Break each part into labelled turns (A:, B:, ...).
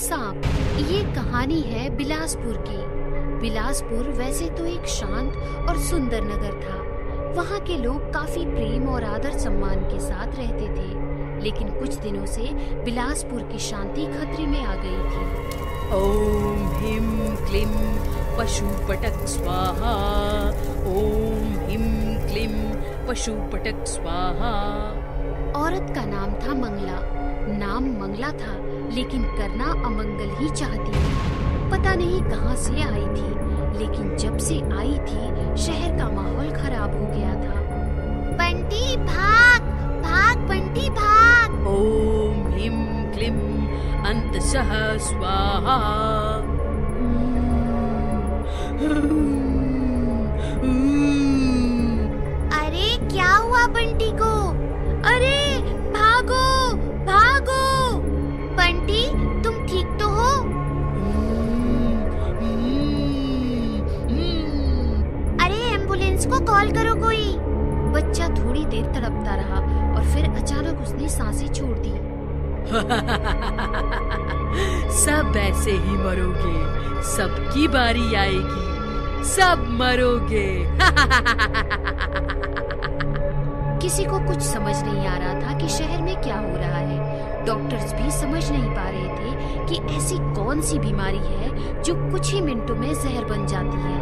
A: सांप। ये कहानी है बिलासपुर की। बिलासपुर वैसे तो एक शांत और सुंदर नगर था। वहाँ के लोग काफी प्रेम और आदर सम्मान के साथ रहते थे, लेकिन कुछ दिनों से बिलासपुर की शांति खतरे में आ गई थी।
B: ओम ह्रीं क्लीं पशुपटक स्वाहा। ओम ह्रीं क्लीं पशुपटक स्वाहा।
A: औरत का नाम था मंगला। नाम मंगला था, लेकिन करना अमंगल ही चाहती थी। पता नहीं कहाँ से आई थी, लेकिन जब से आई थी शहर का माहौल खराब हो गया था। बंटी भाग भाग, बंटी भाग।
B: ओम ह्रीं क्लीं अंतसः स्वाहा।
A: अरे क्या हुआ बंटी को? अरे भागो भागो। बंटी तुम ठीक तो हो? अरे एम्बुलेंस को कॉल करो कोई। बच्चा थोड़ी देर तड़पता रहा और फिर अचानक उसने सांसें छोड़ दी।
B: सब ऐसे ही मरोगे, सबकी बारी आएगी, सब मरोगे।
A: किसी को कुछ समझ नहीं आ रहा था कि शहर में क्या हो रहा है। डॉक्टर्स भी समझ नहीं पा रहे थे कि ऐसी कौन सी बीमारी है जो कुछ ही मिनटों में जहर बन जाती है।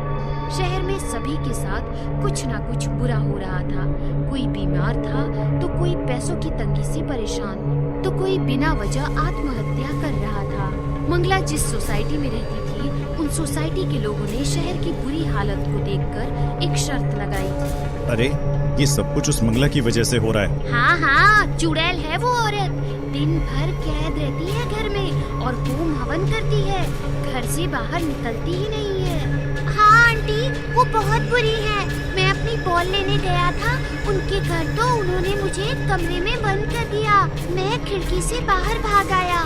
A: शहर में सभी के साथ कुछ ना कुछ बुरा हो रहा था। कोई बीमार था तो कोई पैसों की तंगी से परेशान, तो कोई बिना वजह आत्महत्या कर रहा था। मंगला जिस सोसाइटी में रहती थी, उन सोसाइटी के लोगों ने शहर की बुरी हालत को देखकर एक शर्त लगाई।
C: अरे ये सब कुछ उस मंगला की वजह से हो रहा है।
A: हाँ हाँ, चुड़ैल है वो औरत। दिन भर कैद रहती है घर में और होम हवन करती है, घर से बाहर निकलती ही नहीं है। हाँ आंटी, वो बहुत बुरी है। मैं अपनी बॉल लेने गया था उनके घर, तो उन्होंने मुझे एक कमरे में बंद कर दिया। मैं खिड़की से बाहर भाग आया।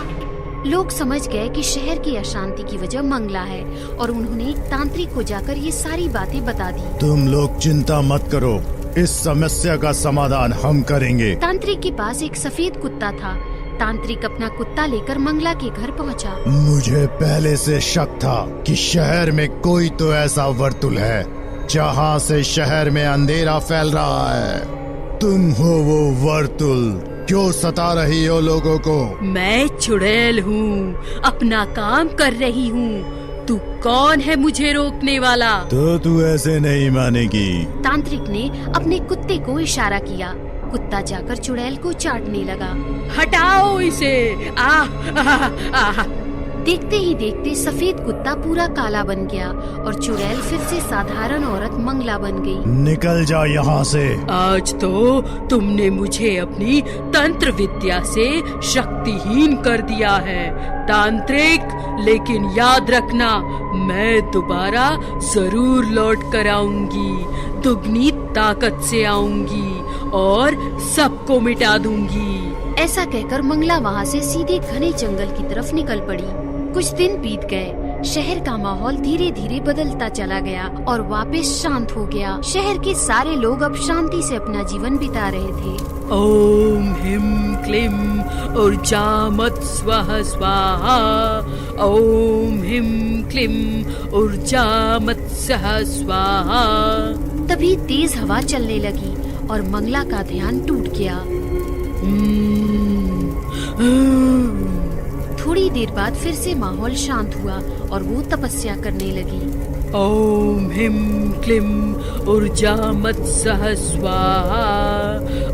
A: लोग समझ गए कि शहर की अशांति की वजह मंगला है और उन्होंने एक तांत्रिक को जाकर ये सारी बातें बता दी।
C: तुम लोग चिंता मत करो, इस समस्या का समाधान हम करेंगे।
A: तांत्रिक के पास एक सफेद कुत्ता था। तांत्रिक अपना कुत्ता लेकर मंगला के घर पहुंचा।
C: मुझे पहले से शक था कि शहर में कोई तो ऐसा वर्तुल है जहाँ से शहर में अंधेरा फैल रहा है। तुम हो वो वर्तुल, क्यों सता रही हो लोगों को?
B: मैं चुड़ैल हूँ, अपना काम कर रही हूँ। तू कौन है मुझे रोकने वाला?
C: तो तू ऐसे नहीं मानेगी।
A: तांत्रिक ने अपने कुत्ते को इशारा किया। कुत्ता जाकर चुड़ैल को चाटने लगा।
B: हटाओ इसे। आह।
A: देखते ही देखते सफेद कुत्ता पूरा काला बन गया और चुड़ैल फिर से साधारण औरत मंगला बन गई।
C: निकल जा यहाँ से।
B: आज तो तुमने मुझे अपनी तंत्र विद्या से शक्तिहीन कर दिया है तांत्रिक, लेकिन याद रखना, मैं दोबारा जरूर लौट कर आऊंगी, दुगनी ताकत से आऊंगी और सबको मिटा दूंगी।
A: ऐसा कहकर मंगला वहाँ से सीधे घने जंगल की तरफ निकल पड़ी। कुछ दिन बीत गए। शहर का माहौल धीरे धीरे बदलता चला गया और वापस शांत हो गया। शहर के सारे लोग अब शांति से अपना जीवन बिता रहे थे।
B: ओम ह्रीं क्लीं ऊर्जामत् स्वः स्वाहा। ओम ह्रीं क्लीं ऊर्जामत् सः स्वाहा।
A: तभी तेज हवा चलने लगी और मंगला का ध्यान टूट गया। थोड़ी देर बाद फिर से माहौल शांत हुआ और वो तपस्या करने लगी।
B: ओम ह्रीं क्लीं ऊर्जामत् सः स्वाहा।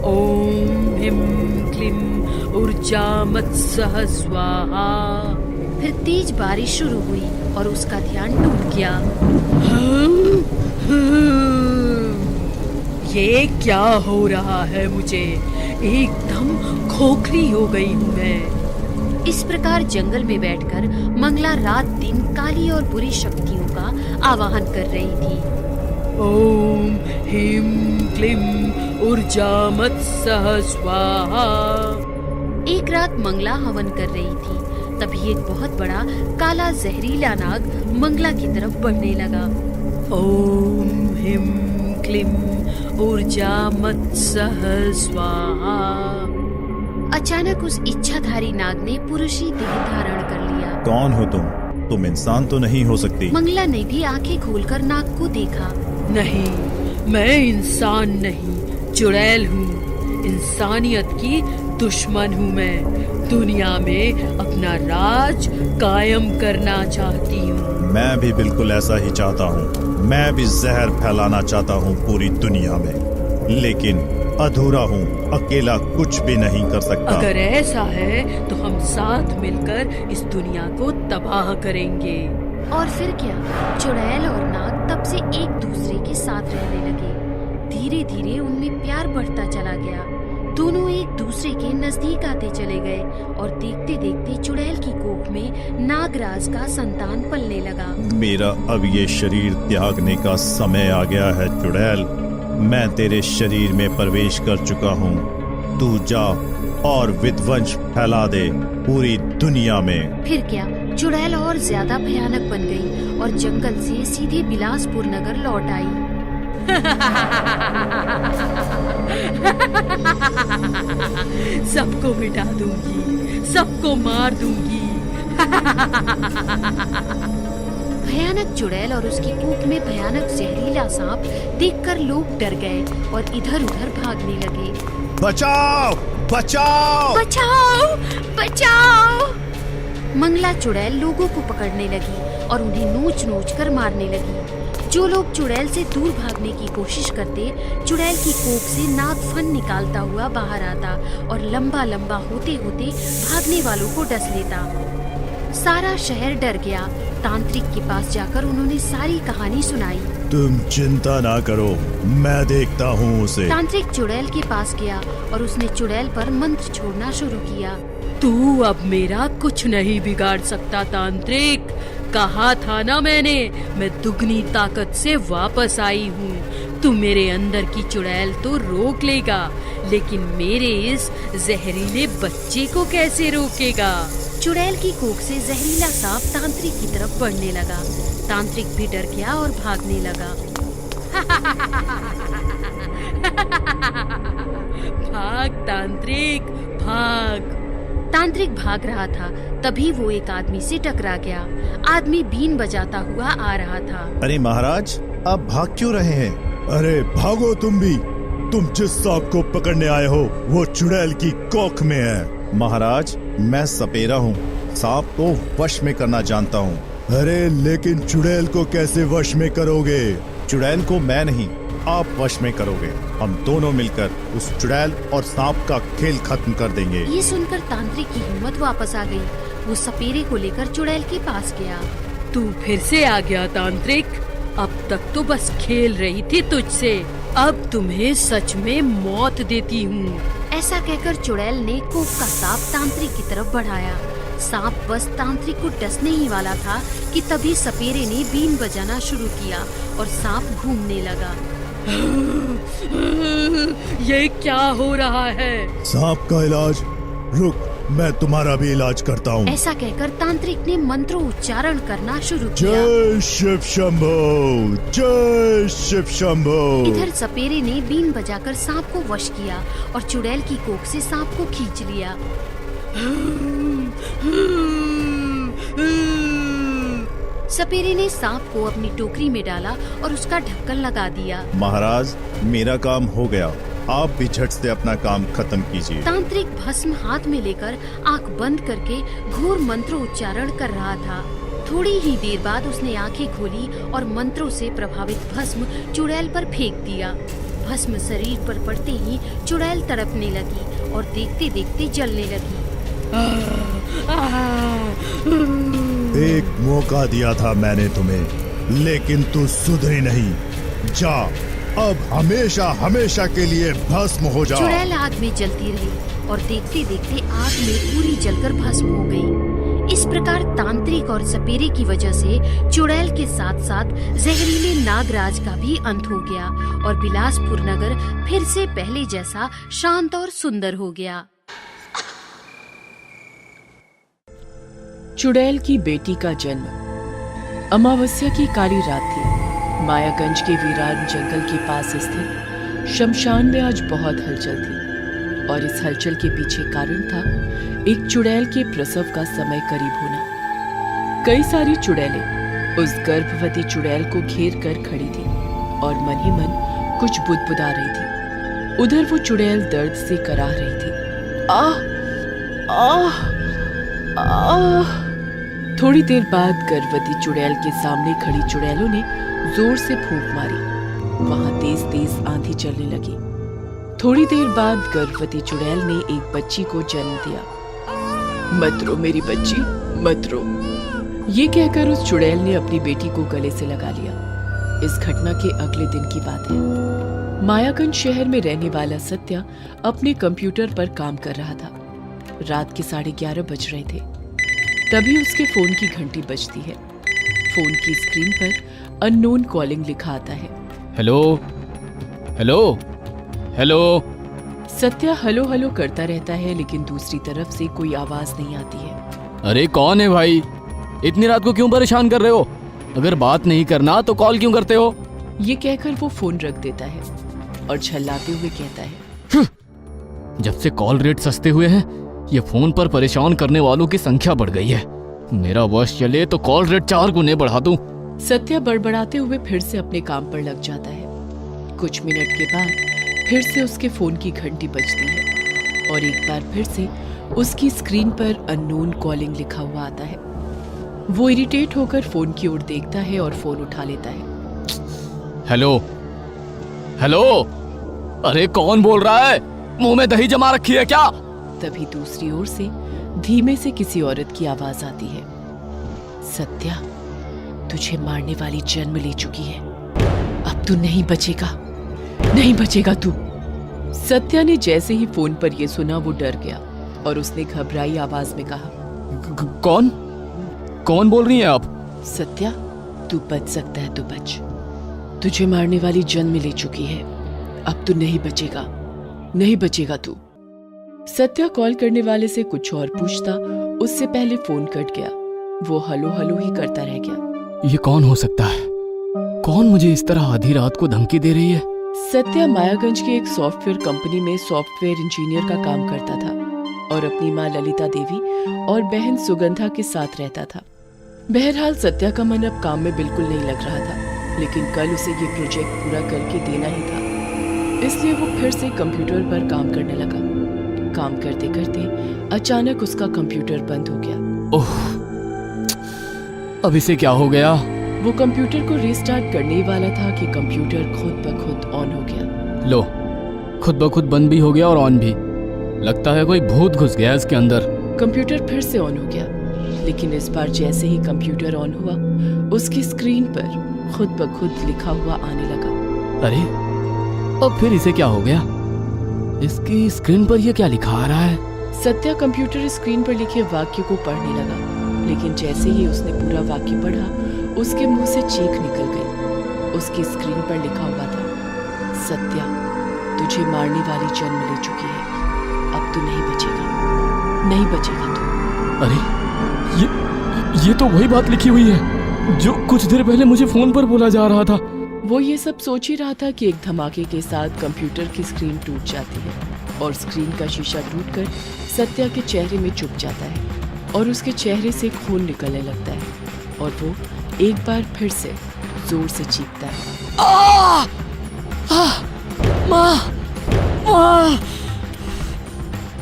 B: ओम ह्रीं क्लीं ऊर्जामत् सः स्वाहा।
A: फिर तेज बारिश शुरू हुई और उसका ध्यान टूट गया।
B: ये क्या हो रहा है मुझे? एकदम खोखली हो गई हूँ मैं।
A: इस प्रकार जंगल में बैठकर मंगला रात दिन काली और बुरी शक्तियों का आवाहन कर रही थी।
B: ओम ह्रीं क्लीं ऊर्जामत् सः स्वाहा।
A: एक रात मंगला हवन कर रही थी, तभी एक बहुत बड़ा काला जहरीला नाग मंगला की तरफ बढ़ने लगा।
B: ओम ह्रीं क्लीं ऊर्जामत् सः स्वाहा।
A: अचानक उस इच्छाधारी नाग ने पुरुषी देह धारण कर लिया
D: कौन हो तुम इंसान तो नहीं हो सकती।
A: मंगला ने भी आंखें खोलकर नाग को देखा।
B: नहीं, मैं इंसान नहीं, चुड़ैल हूँ। इंसानियत की दुश्मन हूँ मैं। दुनिया में अपना राज कायम करना चाहती हूँ।
D: मैं भी बिल्कुल ऐसा ही चाहता हूँ। मैं भी जहर फैलाना चाहता हूँ पूरी दुनिया में, लेकिन अधूरा हूँ, अकेला कुछ भी नहीं कर सकता।
B: अगर ऐसा है तो हम साथ मिलकर इस दुनिया को तबाह करेंगे।
A: और फिर क्या, चुड़ैल और नाग तब से एक दूसरे के साथ रहने लगे। धीरे धीरे उनमें प्यार बढ़ता चला गया। दोनों एक दूसरे के नजदीक आते चले गए और देखते देखते चुड़ैल की कोख में नागराज का संतान पलने लगा।
D: मेरा अब ये शरीर त्यागने का समय आ गया है चुड़ैल। मैं तेरे शरीर में प्रवेश कर चुका हूँ। तू जा और विध्वंस फैला दे पूरी दुनिया में।
A: फिर क्या, चुड़ैल और ज्यादा भयानक बन गई और जंगल से सीधे बिलासपुर नगर लौट आई।
B: सबको मिटा दूंगी, सबको मार दूंगी।
A: भयानक चुड़ैल और उसकी कोख में भयानक जहरीला सांप देखकर लोग डर गए और इधर उधर भागने लगे।
C: बचाओ, बचाओ!
A: बचाओ, बचाओ! मंगला चुड़ैल लोगों को पकड़ने लगी और उन्हें नोच नोच कर मारने लगी। जो लोग चुड़ैल से दूर भागने की कोशिश करते, चुड़ैल की कोख से नाग फन निकालता हुआ बाहर आता और लंबा लंबा होते होते भागने वालों को डस लेता। सारा शहर डर गया। तांत्रिक के पास जाकर उन्होंने सारी कहानी सुनाई।
C: तुम चिंता ना करो, मैं देखता हूँ उसे।
A: तांत्रिक चुड़ैल के पास गया और उसने चुड़ैल पर मंत्र छोड़ना शुरू किया।
B: तू अब मेरा कुछ नहीं बिगाड़ सकता तांत्रिक। कहा था ना मैंने, मैं दुगनी ताकत से वापस आई हूँ। तू मेरे अंदर की चुड़ैल तो रोक लेगा, लेकिन मेरे इस जहरीले बच्चे को कैसे रोकेगा?
A: चुड़ैल की कोख से जहरीला सांप तांत्रिक की तरफ बढ़ने लगा। तांत्रिक भी डर गया और भागने लगा।
B: भाग तांत्रिक, भाग।
A: तांत्रिक भाग रहा था, तभी वो एक आदमी से टकरा गया। आदमी बीन बजाता हुआ आ रहा था।
D: अरे महाराज, आप भाग क्यों रहे हैं?
C: अरे भागो तुम भी। तुम जिस सांप को पकड़ने आए हो वो चुड़ैल की कोख में है।
D: महाराज, मैं सपेरा हूँ, सांप को वश में करना जानता हूँ।
C: अरे लेकिन चुड़ैल को कैसे वश में करोगे?
D: चुड़ैल को मैं नहीं, आप वश में करोगे। हम दोनों मिलकर उस चुड़ैल और सांप का खेल खत्म कर देंगे।
A: ये सुनकर तांत्रिक की हिम्मत वापस आ गई। वो सपेरे को लेकर चुड़ैल के पास गया।
B: तू फिर से आ गया तांत्रिक। अब तक तो बस खेल रही थी तुझसे, अब तुम्हें सच में मौत देती हूँ।
A: ऐसा कहकर चुड़ैल ने कोख का सांप तांत्रिक की तरफ बढ़ाया। सांप बस तांत्रिक को डसने ही वाला था कि तभी सपेरे ने बीन बजाना शुरू किया और सांप घूमने लगा।
B: ये क्या हो रहा है?
C: सांप का इलाज? रुक, मैं तुम्हारा भी इलाज करता हूँ।
A: ऐसा कहकर तांत्रिक ने मंत्रों उच्चारण करना शुरू किया।
C: जय शिव शंभो, जय शिव शंभो।
A: इधर सपेरे ने बीन बजाकर सांप को वश किया और चुड़ैल की कोख से सांप को खींच लिया। सपेरे ने सांप को अपनी टोकरी में डाला और उसका ढक्कन लगा दिया।
D: महाराज, मेरा काम हो गया, आप भी झट से अपना काम खत्म कीजिए।
A: तांत्रिक भस्म हाथ में लेकर आंख बंद करके घोर मंत्र उच्चारण कर रहा था। थोड़ी ही देर बाद उसने आंखें खोली और मंत्रों से प्रभावित भस्म चुड़ैल पर फेंक दिया। भस्म शरीर पर पड़ते ही चुड़ैल तड़पने लगी और देखते देखते जलने लगी।
C: एक मौका दिया था मैंने तुम्हें, लेकिन तू सुधरी नहीं। जा, अब हमेशा हमेशा के लिए भस्म हो जा।
A: चुड़ैल आग में जलती रही और देखते देखते आग में पूरी जलकर भस्म हो गई। इस प्रकार तांत्रिक और सपेरे की वजह से चुड़ैल के साथ साथ जहरीले नागराज का भी अंत हो गया और बिलासपुर नगर फिर से पहले जैसा शांत और सुंदर हो गया।
E: चुड़ैल की बेटी का जन्म। अमावस्या की काली रात थी। मायागंज के वीरान जंगल के पास स्थित शमशान में आज बहुत हलचल थी और इस हलचल के पीछे कारण था एक चुड़ैल के प्रसव का समय करीब होना। कई सारी चुड़ैलें उस गर्भवती चुड़ैल को घेर कर खड़ी थी और मन ही मन कुछ बुदबुदा रही थी। उधर वो चुड़ैल दर्द से कराह रही थी। आह आह आह। थोड़ी देर बाद गर्भवती चुड़ैल के सामने खड़ी चुड़ैलों ने जोर से फूंक मारी। वहां तेज तेज आंधी चलने लगी। थोड़ी देर बाद गर्भवती चुड़ैल ने एक बच्ची को जन्म दिया। मत रो मेरी बच्ची, मत रो, ये कहकर उस चुड़ैल ने अपनी बेटी को गले से लगा लिया। इस घटना के अगले दिन की बात है। मायागंज शहर में रहने वाला सत्या अपने कंप्यूटर पर काम कर रहा था। रात के 11:30 बज रहे थे। तभी उसके फोन की घंटी बजती है। फोन की स्क्रीन पर अननोन कॉलिंग लिखा आता है।
F: Hello hello hello.
E: Satya hello hello करता रहता है, लेकिन दूसरी तरफ से कोई आवाज नहीं आती है।
F: अरे कौन है भाई? इतनी रात को क्यों परेशान कर रहे हो? अगर बात नहीं करना तो कॉल क्यों करते हो?
E: ये कहकर वो फोन रख देता है और झल्लाते हुए कहता है,
F: जब से कॉल रेट सस्ते हुए हैं, ये फोन पर परेशान करने वालों की संख्या बढ़ गई है। मेरा वश चले तो कॉल रेट 4 गुने बढ़ा दूं।
E: सत्या बड़बड़ाते हुए फिर से अपने काम पर लग जाता है। कुछ मिनट के बाद फिर से उसके फोन की घंटी बजती है और एक बार फिर से उसकी स्क्रीन पर अननोन कॉलिंग लिखा हुआ आता है। वो इरिटेट होकर फोन की ओर देखता है और फोन उठा लेता है।
F: Hello hello. अरे कौन बोल रहा है? मुंह में दही जमा रखी है क्या?
E: तभी दूसरी ओर से धीमे से किसी औरत की आवाज आती है। सत्या, तुझे मारने वाली जन्म ले चुकी है। अब तू नहीं बचेगा, नहीं बचेगा तू। सत्या ने जैसे ही फोन पर यह सुना वो डर गया और उसने घबराई आवाज में कहा,
F: कौन कौन बोल रही हैं आप?
E: सत्या, तू बच सकता है तो बच। तुझे मारने वाली जन्म ले चुकी है। अब तू नहीं बचेगा, नहीं बचेगा तू। सत्या कॉल करने वाले से कुछ और पूछता, उससे पहले फोन कट गया। वो हलो हलो ही करता रह गया।
F: ये कौन हो सकता है? कौन मुझे इस तरह आधी रात को धमकी दे रही है?
E: सत्या मायागंज की एक सॉफ्टवेयर कंपनी में सॉफ्टवेयर इंजीनियर का काम करता था और अपनी माँ ललिता देवी और बहन सुगंधा के साथ रहता था। बहरहाल सत्या का मन अब काम में बिल्कुल नहीं लग रहा था, लेकिन कल उसे ये प्रोजेक्ट पूरा करके देना ही था। इसलिए वो फिर से कंप्यूटर पर काम करने लगा। काम करते करते अचानक उसका कंप्यूटर बंद हो गया।
F: ओह, अब इसे क्या हो गया?
E: वो कंप्यूटर को रीस्टार्ट करने ही वाला था कि कंप्यूटर खुद ब खुद ऑन हो गया।
F: लो, खुद ब खुद बंद भी हो गया और ऑन भी। लगता है कोई भूत घुस गया इसके अंदर।
E: कंप्यूटर फिर से ऑन हो गया, लेकिन इस बार जैसे ही कंप्यूटर ऑन हुआ, उसकी स्क्रीन पर खुद ब खुद लिखा हुआ आने लगा।
F: अरे, अब फिर इसे क्या हो गया? इसकी स्क्रीन पर ये क्या लिखा आ रहा है?
E: सत्या कंप्यूटर स्क्रीन पर लिखे वाक्य को पढ़ने लगा, लेकिन जैसे ही उसने पूरा वाक्य पढ़ा, उसके मुंह से चीख निकल गई। उसकी स्क्रीन पर लिखा हुआ था, सत्या, तुझे मारने वाली जन्म ले चुकी है। अब तू नहीं बचेगा, नहीं बचेगा तू।
F: अरे, ये तो वही बात लिखी हुई है जो कुछ देर पहले मुझे फोन पर बोला जा रहा था।
E: वो ये सब सोच ही रहा था कि एक धमाके के साथ कंप्यूटर की स्क्रीन टूट जाती है और स्क्रीन का शीशा टूटकर सत्या के चेहरे में चुभ जाता है और उसके चेहरे से खून निकलने लगता है और वो एक बार फिर से जोर से चीखता है, माँ, माँ।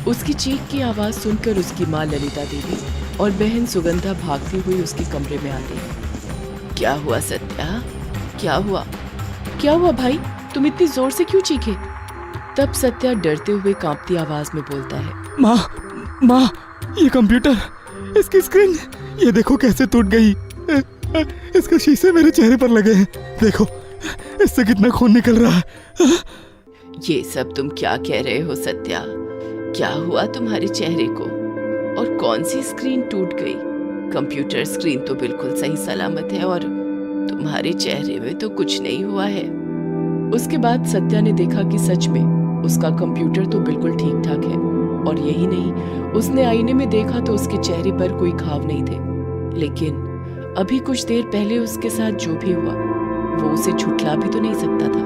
E: उसकी चीख की आवाज सुनकर उसकी माँ ललिता देवी और बहन सुगंधा भागती हुई उसके कमरे में आती है। क्या हुआ सत्या? क्या हुआ? क्या हुआ भाई? तुम इतनी जोर से क्यों चीखे? तब सत्या डरते हुए कांपती आवाज में बोलता है,
F: माँ, ये कंप्यूटर, इसकी स्क्रीन, ये देखो कैसे टूट गई। इसके शीशे मेरे चेहरे पर लगे हैं। देखो, इससे कितना खून निकल रहा है।
E: ये सब तुम क्या कह रहे हो सत्या? क्या हुआ तुम्हारे चेहरे को? और कौन सी स्क्रीन टूट गई? कंप्यूटर स्क्रीन तो बिल्कुल सही सलामत है और तुम्हारे चेहरे में तो कुछ नहीं हुआ है। उसके बाद सत्या ने देखा कि सच में उसका कंप्यूटर तो बिल्कुल ठीक ठाक है और यही नहीं, उसने आईने में देखा तो उसके चेहरे पर कोई घाव नहीं थे। लेकिन अभी कुछ देर पहले उसके साथ जो भी हुआ वो उसे झुठला भी तो नहीं सकता था।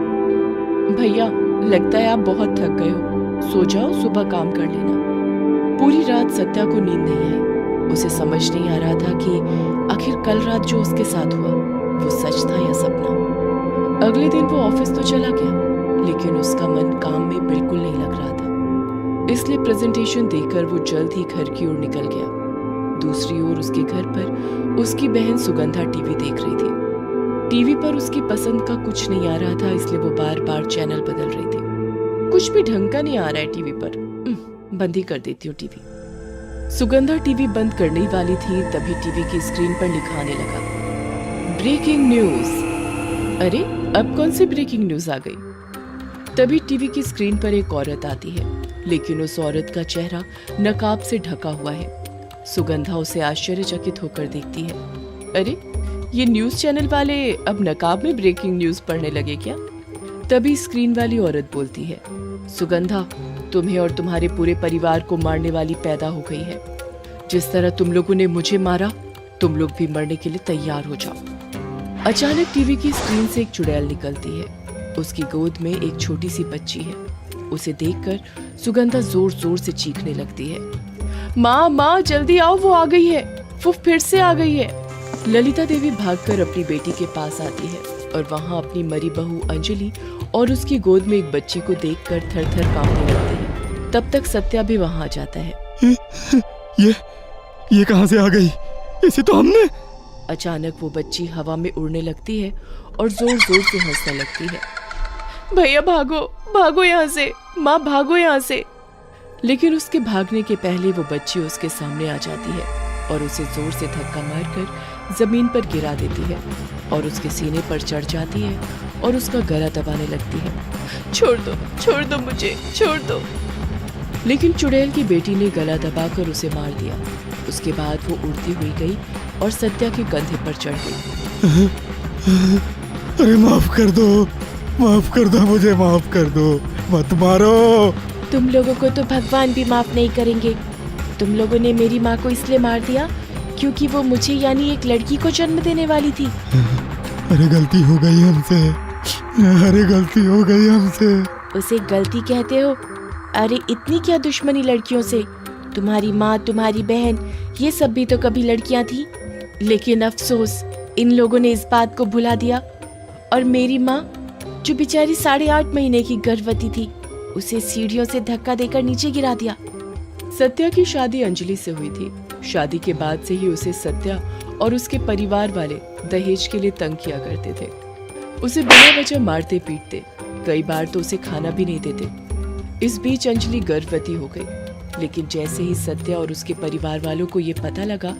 E: भैया, लगता है आप बहुत थक गए हो, सो जाओ, सुबह काम कर लेना। पूरी रात सत्या को नींद नहीं आई। उसे समझ नहीं आ रहा था कि आखिर कल रात जो उसके साथ हुआ वो सच था या सपना। अगले दिन वो ऑफिस तो चला गया, लेकिन उसका मन काम में बिल्कुल नहीं लग रहा था। इसलिए प्रेजेंटेशन देकर वो जल्द ही घर की ओर निकल गया। दूसरी ओर उसके घर पर उसकी बहन सुगंधा टीवी देख रही थी। टीवी पर उसकी पसंद का कुछ नहीं आ रहा था, इसलिए वो बार बार चैनल बदल रही थी। कुछ भी ढंग का नहीं आ रहा है टीवी पर, बंद ही कर देती हूँ टीवी। सुगंधा टीवी बंद करने वाली थी, तभी टीवी की स्क्रीन पर लिखा आने लगा, ब्रेकिंग न्यूज। अरे अब कौन सी ब्रेकिंग न्यूज आ गई? तभी टीवी की स्क्रीन पर एक औरत आती है, लेकिन उस औरत का चेहरा नकाब से ढका हुआ है। सुगंधा उसे आश्चर्यचकित होकर देखती है। अरे ये न्यूज चैनल वाले अब नकाब में ब्रेकिंग न्यूज पढ़ने लगे क्या? तभी स्क्रीन वाली औरत बोलती है, सुगंधा, तुम्हें और तुम्हारे पूरे परिवार को मारने वाली पैदा हो गई है। जिस तरह तुम लोगों ने मुझे मारा, तुम लोग भी मरने के लिए तैयार हो जाओ। अचानक टीवी की स्क्रीन से एक चुड़ैल निकलती है। उसकी गोद में एक छोटी सी बच्ची है। उसे देखकर सुगंधा जोर जोर से चीखने लगती है, माँ माँ जल्दी आओ, वो आ गई है, वो फिर से आ गई है। ललिता देवी भागकर अपनी बेटी के पास आती है और वहाँ अपनी मरी बहू अंजलि और उसकी गोद में एक बच्चे को देखकर थर-थर कांपने लगती है। तब तक सत्या भी वहाँ आ जाता है।
F: ये कहाँ से आ गई? इसे तो हमने।
E: अचानक वो बच्ची हवा में उड़ने लगती है और जोर जोर से हंसने लगती है। भैया भागो, भागो यहाँ से, माँ भागो यहाँ से। लेकिन उसके भागने के पहले वो बच्ची उसके सामने आ जाती है और उसे जोर से धक्का मारकर जमीन पर गिरा देती है और उसके सीने पर चढ़ जाती है और उसका गला दबाने लगती है। छोड़ दो मुझे, छोड़ दो। लेकिन चुड़ैल की बेटी ने गला दबाकर उसे मार दिया। उसके बाद वो उड़ती हुई गई और सत्या के कंधे पर चढ़ गई।
F: अरे माफ कर दो मुझे, माफ कर दो, मत मारो।
G: तुम लोगों को तो भगवान भी माफ नहीं करेंगे। तुम लोगों ने मेरी माँ को इसलिए मार दिया क्योंकि वो मुझे यानी एक लड़की को जन्म देने वाली थी।
F: अरे गलती हो गई हमसे।
G: उसे गलती कहते हो? अरे इतनी क्या दुश्मनी लड़कियों से? तुम्हारी माँ, तुम्हारी बहन, ये सब भी तो कभी लड़कियां थी। लेकिन अफसोस, इन लोगों ने इस बात को भुला दिया। और मेरी माँ जो बेचारी 8.5 महीने की गर्भवती थी, उसे सीढ़ियों से धक्का देकर नीचे गिरा दिया।
E: सत्या की शादी अंजलि से हुई थी। शादी के बाद से ही उसे सत्या और उसके परिवार वाले दहेज के लिए तंग किया करते थे। उसे बिना वजह मारते पीटते, कई बार तो उसे खाना भी नहीं देते। इस बीच अंजलि गर्भवती हो गई, लेकिन जैसे ही सत्या और उसके परिवार वालों को ये पता लगा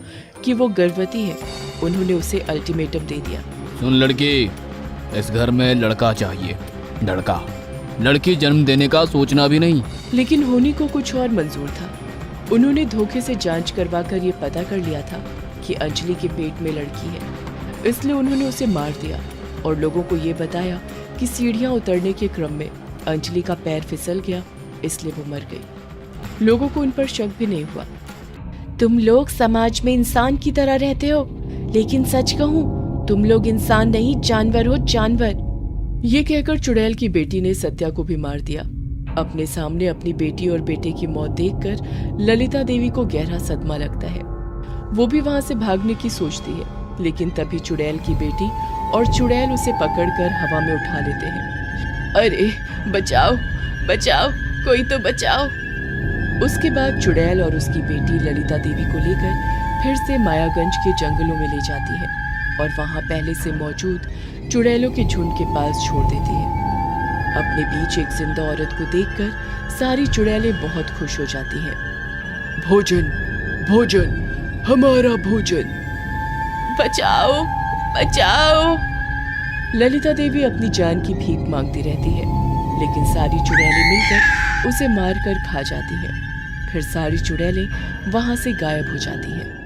E: कि वो गर्भवती है, उन्होंने उसे अल्टीमेटम दे दिया।
H: सुन लड़की, इस घर में लड़का चाहिए, लड़की जन्म देने का सोचना भी नहीं।
E: लेकिन होनी को कुछ और मंजूर था। उन्होंने धोखे से जांच करवाकर ये पता कर लिया था कि अंजलि के पेट में लड़की है, इसलिए उन्होंने उसे मार दिया और लोगों को ये बताया कि सीढ़ियां उतरने के क्रम में अंजलि का पैर फिसल गया, इसलिए वो मर गई। लोगों को उन पर शक भी नहीं हुआ।
G: तुम लोग समाज में इंसान की तरह रहते हो, लेकिन सच कहूँ, तुम लोग इंसान नहीं, जानवर हो, जानवर।
E: ये कहकर चुड़ैल की बेटी ने सत्या को भी मार दिया। अपने सामने अपनी बेटी और बेटे की मौत देखकर ललिता देवी को गहरा सदमा लगता है। वो भी वहां से भागने की सोचती है, लेकिन तभी चुड़ैल की बेटी और चुड़ैल उसे पकड़कर हवा में उठा लेते हैं। अरे बचाओ, बचाओ, कोई तो बचाओ। उसके बाद चुड़ैल और उसकी बेटी ललिता देवी को लेकर फिर से मायागंज के जंगलों में ले जाती है और वहां पहले से मौजूद चुड़ैलों के झुंड के पास छोड़ देती है। अपने बीच एक जिंदा औरत को देखकर सारी चुड़ैलें बहुत खुश हो जाती हैं। भोजन, भोजन, हमारा भोजन, बचाओ, बचाओ। ललिता देवी अपनी जान की भीख मांगती रहती है, लेकिन सारी चुड़ैलें मिलकर उसे मारकर खा जाती हैं। फिर सारी चुड़ैलें वहां से गायब हो जाती हैं।